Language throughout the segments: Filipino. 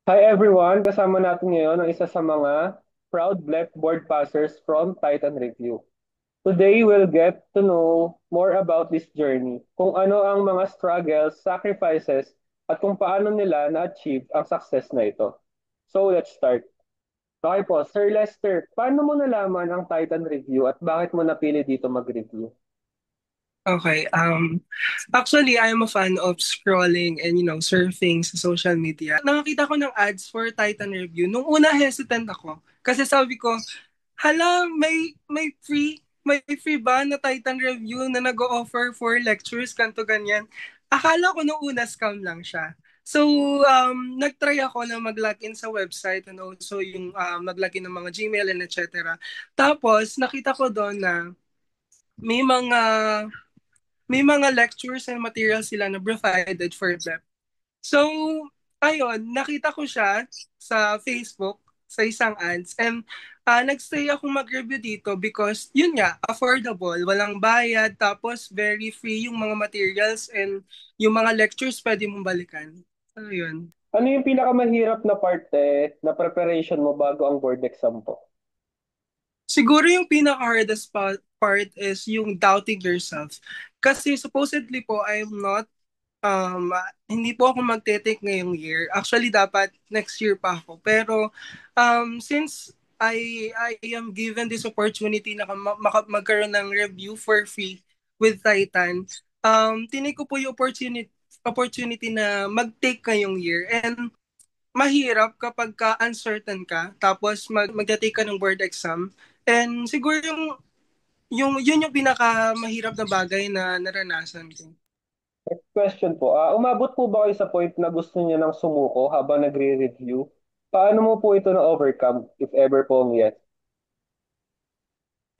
Hi everyone! Kasama natin ngayon ang isa sa mga proud blackboard passers from Titan Review. Today we'll get to know more about this journey, kung ano ang mga struggles, sacrifices, at kung paano nila na-achieve ang success na ito. So let's start. Okay po, Sir Lester, paano mo nalaman ang Titan Review at bakit mo napili dito mag-review? Okay. Actually, I'm a fan of scrolling and, surfing sa social media. Nakakita ko ng ads for Titan Review. Nung una, hesitant ako. Kasi sabi ko, hala, may free ba na Titan Review na nag-o-offer for lectures, kanto ganyan. Akala ko nung una, scam lang siya. So, nag-try ako na mag-login sa website and also yung mag-login ng mga Gmail and etc. Tapos, nakita ko doon na may mga may mga lectures and materials sila na provided for them. So, ayun, nakita ko siya sa Facebook, sa isang ads, and nagstay ako mag-review dito because, yun nga, affordable, walang bayad, tapos very free yung mga materials and yung mga lectures pwede mong balikan. So, yun. Ano yung pinakamahirap na parte na preparation mo bago ang board exam po? Siguro yung pinaka-hardest part is yung doubting yourself. Kasi supposedly po, hindi po ako magte-take ngayong year. Actually, dapat next year pa ako. Pero, since I am given this opportunity na magkaroon ng review for free with Titan, tinake ko po yung opportunity na mag-take ngayong year. And mahirap kapag ka uncertain ka, tapos magte-take ka ng board exam. And siguro yun yung pinaka mahirap na bagay na naranasan ko. Next question po, umabot po ba kayo sa point na gusto niyo nang sumuko habang nagre-review? Paano mo po ito na-overcome, if ever po yes?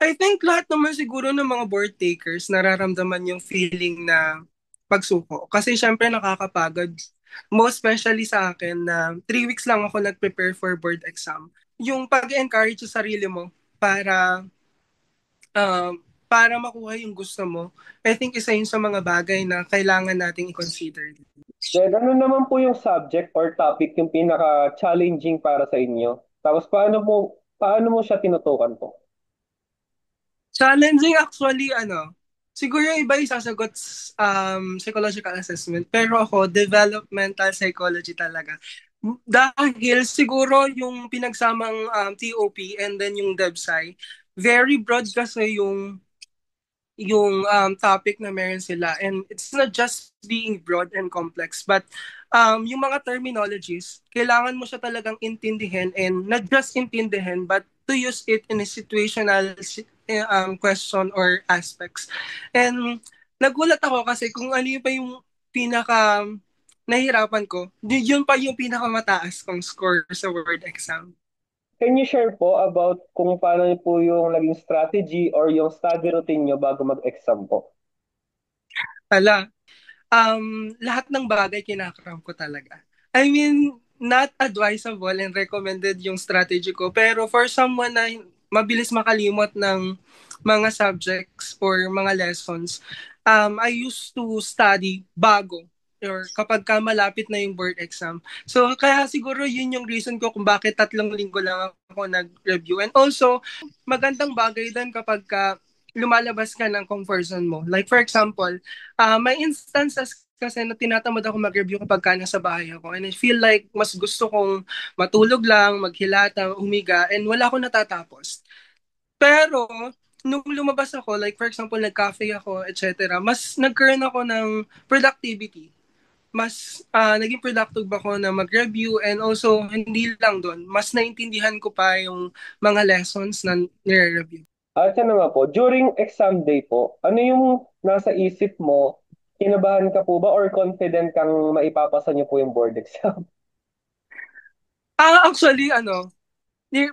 I think lahat naman siguro ng mga board takers nararamdaman yung feeling na pagsuko. Kasi syempre nakakapagod. Most especially sa akin na 3 weeks lang ako nag-prepare for board exam. Yung pag-encourage sa sarili mo um, para makuha yung gusto mo, I think isa yun sa mga bagay na kailangan nating i-consider. Then ano naman po yung subject or topic yung pinaka-challenging para sa inyo? Tapos paano mo siya tinutukan po? Challenging actually, siguro yung iba yung sasagot psychological assessment, pero ako, developmental psychology talaga. Dahil siguro yung pinagsamang TOP and then yung DevSci, very broad kasi yung topic na meron sila. And it's not just being broad and complex, but yung mga terminologies, kailangan mo siya talagang intindihin and not just intindihin, but to use it in a situational question or aspects. And nagulat ako kasi kung ano yung pa yung pinaka nahirapan ko, yun pa yung pinakamataas kong score sa word exam. Can you share po about kung paano po yung naging strategy or yung study routine nyo bago mag-exam po? Hala, lahat ng bagay kinakram ko talaga. I mean, not advisable and recommended yung strategy ko, pero for someone na mabilis makalimot ng mga subjects or mga lessons, I used to study bago or kapag ka malapit na yung board exam. So, kaya siguro yun yung reason ko kung bakit 3 linggo lang ako nag-review. And also, magandang bagay din kapag ka lumalabas ka ng comfort zone mo. Like for example, may instances kasi na tinatamad ako mag-review kapag ka nasa bahay ako. And I feel like mas gusto kong matulog lang, maghilata, humiga, and wala akong natatapos. Pero, nung lumabas ako, like for example, nag-cafe ako, etc., mas nagkaroon ako ng productivity. Mas naging productive ako na mag-review and also hindi lang doon, mas naintindihan ko pa yung mga lessons na nire-review. At siya naman po, during exam day po, ano yung nasa isip mo? Kinabahan ka po ba or confident kang maipapasa niyo po yung board exam? Actually,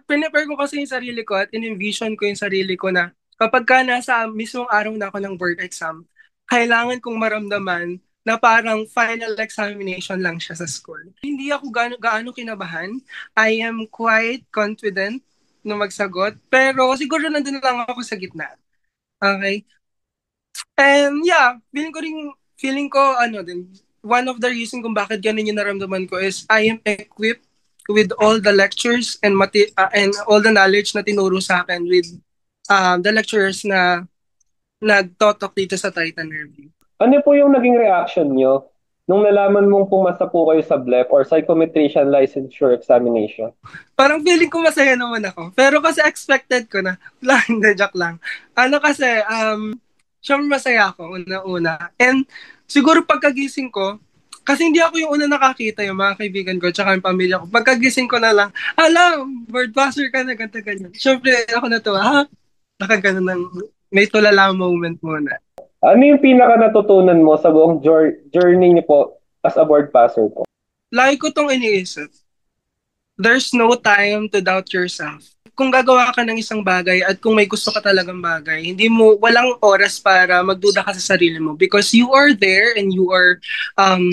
prepare ko kasi yung sarili ko at in-envision ko yung sarili ko na kapag ka nasa mismong araw na ako ng board exam, kailangan kong maramdaman na parang final examination lang siya sa school. Hindi ako gaano kinabahan. I am quite confident na magsagot, pero siguro nandun lang ako sa gitna. Okay? And yeah, feeling ko, one of the reason kung bakit ganun yung naramdaman ko is I am equipped with all the lectures and all the knowledge na tinuro sa akin with the lecturers na nagtotok dito sa Titan Review. Ano po yung naging reaction nyo nung nalaman mong pumasa po kayo sa BLEP or Psychometrician Licensure Examination? Parang feeling ko masaya naman ako. Pero kasi expected ko na. Wala, hindi, joke lang. Ano kasi, syempre masaya ako, una-una. And siguro pagkagising ko, kasi hindi ako yung una nakakita, yung mga kaibigan ko, tsaka yung pamilya ko. Pagkagising ko na lang, alam, birdbuzzer ka na, ganito, ganyan. Syempre, ako na to, ha? Nakagano ng, may tulala moment muna. Ano yung pinaka natutunan mo sa buong journey niyo po as a board passer po? Lagi ko tong iniisip. There's no time to doubt yourself. Kung gagawa ka ng isang bagay at kung may gusto ka talagang bagay, walang oras para magduda ka sa sarili mo because you are there and you are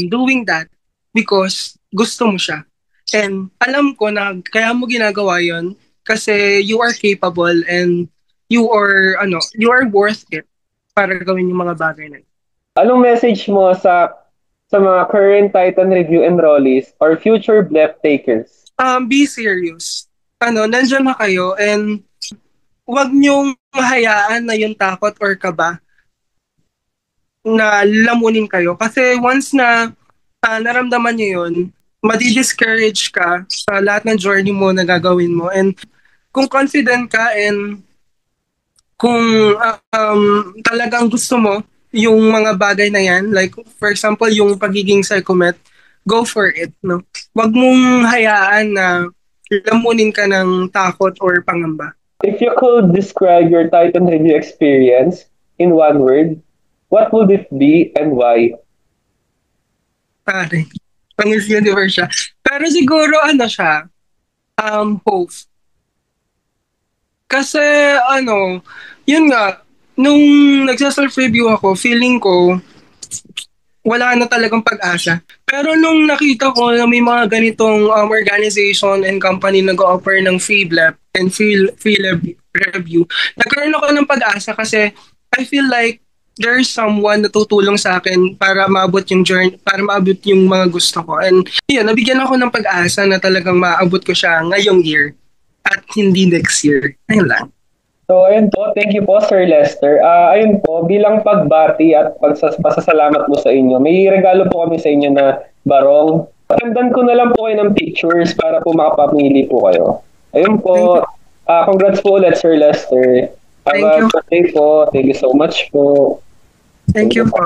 doing that because gusto mo siya. And alam ko na kaya mo ginagawa yon kasi you are capable and you are worth it para gawin yung mga bagay na yun. Anong message mo sa mga current Titan Review enrollees or future BLEP takers? Be serious. Nandiyan na kayo and huwag niyong hayaan na yung takot or kaba na lamunin kayo. Kasi once na naramdaman niyo yun, madi-discourage ka sa lahat ng journey mo na gagawin mo. And kung confident ka and kung talagang gusto mo yung mga bagay na yan, like for example, yung pagiging psychomet, go for it. No? Huwag mong hayaan na lamunin ka ng takot or pangamba. If you could describe your Titan Review experience in one word, what would it be and why? Pare, pang-Miss Universe siya. Pero siguro siya, hope. Kasi yun nga, nung nagsa-self-review ako, feeling ko, wala na talagang pag-asa. Pero nung nakita ko na may mga ganitong organization and company nag-offer ng free BLEP and free review, nagkaroon ako ng pag-asa kasi I feel like there's someone na tutulong sa akin para maabot yung journey, para maabot yung mga gusto ko. And yun, nabigyan ako ng pag-asa na talagang maabot ko siya ngayong year at hindi next year. Ayun lang. So, ayun po. Thank you po, Sir Lester. Ayun po, bilang pagbati at pasasalamat po sa inyo, may regalo po kami sa inyo na barong. Pandan ko na lang po kayo ng pictures para po makapamili po kayo. Ayun po. Congrats po ulit, Sir Lester. Have a good day po. Thank you so much po. Thank you po.